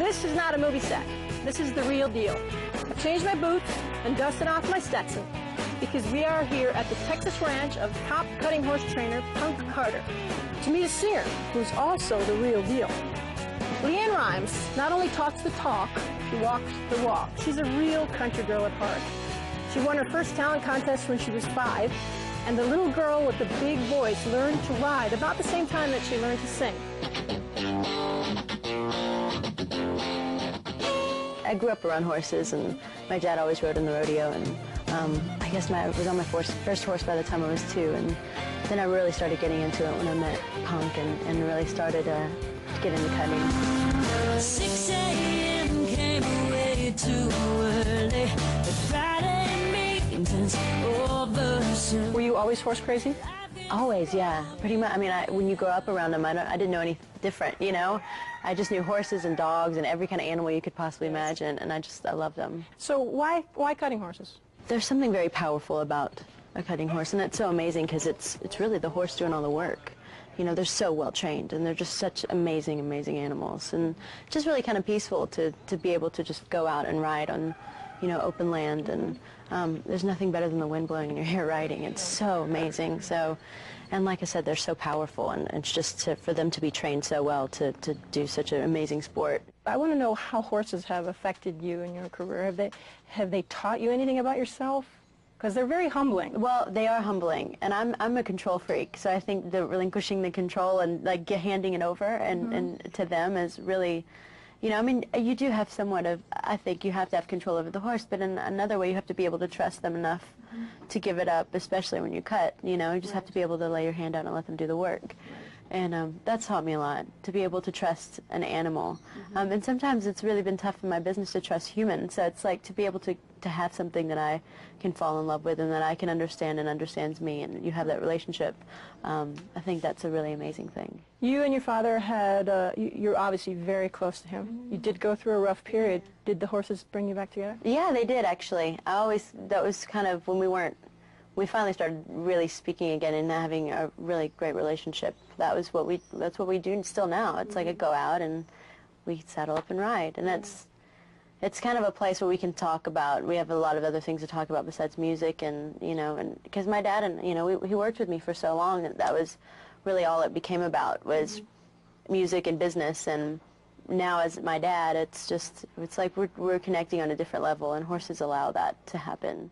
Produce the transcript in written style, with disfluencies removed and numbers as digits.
This is not a movie set. This is the real deal. I've changed my boots and dusted off my Stetson because we are here at the Texas ranch of top cutting horse trainer Punk Carter to meet a singer who's also the real deal. LeAnn Rimes not only talks the talk, she walks the walk. She's a real country girl at heart. She won her first talent contest when she was 5, and the little girl with the big voice learned to ride about the same time that she learned to sing. I grew up around horses, and my dad always rode in the rodeo, and I guess I was on my first horse by the time I was 2, and then I really started getting into it when I met Punk and really started to get into cutting. 6 a.m. came away too early. The Friday meetings over. Were you always horse crazy? Always, yeah, pretty much. I mean, when you grow up around them, I didn't know any different, you know? I just knew horses and dogs and every kind of animal you could possibly imagine, and I loved them. So why cutting horses? There's something very powerful about a cutting horse, and it's so amazing because it's really the horse doing all the work. You know, they're so well trained, and they're just such amazing, amazing animals, and just really kind of peaceful to be able to just go out and ride on, you know, open land, and there's nothing better than the wind blowing in your hair riding. It's so amazing. So, and like I said, they're so powerful, and it's just for them to be trained so well to do such an amazing sport. I want to know how horses have affected you in your career. Have they taught you anything about yourself? Because they're very humbling. Well, they are humbling, and I'm a control freak, so I think the relinquishing the control and like handing it over and to them is really, you know, I mean, you do have somewhat of, I think you have to have control over the horse, but in another way you have to be able to trust them enough to give it up, especially when you cut, you know, you just have to be able to lay your hand out and let them do the work. And that's taught me a lot, to be able to trust an animal. And sometimes it's really been tough in my business to trust humans, so it's like to be able to have something that I can fall in love with and that I can understand and understands me, and you have that relationship. I think that's a really amazing thing. You and your father had, you're obviously very close to him. You did go through a rough period. Did the horses bring you back together? Yeah, they did, actually. That was kind of when we finally started really speaking again and having a really great relationship. That's what we do still now. It's like I go out and we saddle up and ride, and it's kind of a place where we can talk about, we have a lot of other things to talk about besides music, and, you know, and because my dad, and, you know, he worked with me for so long, and that was really all it became about, was music and business. And now as my dad, it's like we're connecting on a different level, and horses allow that to happen.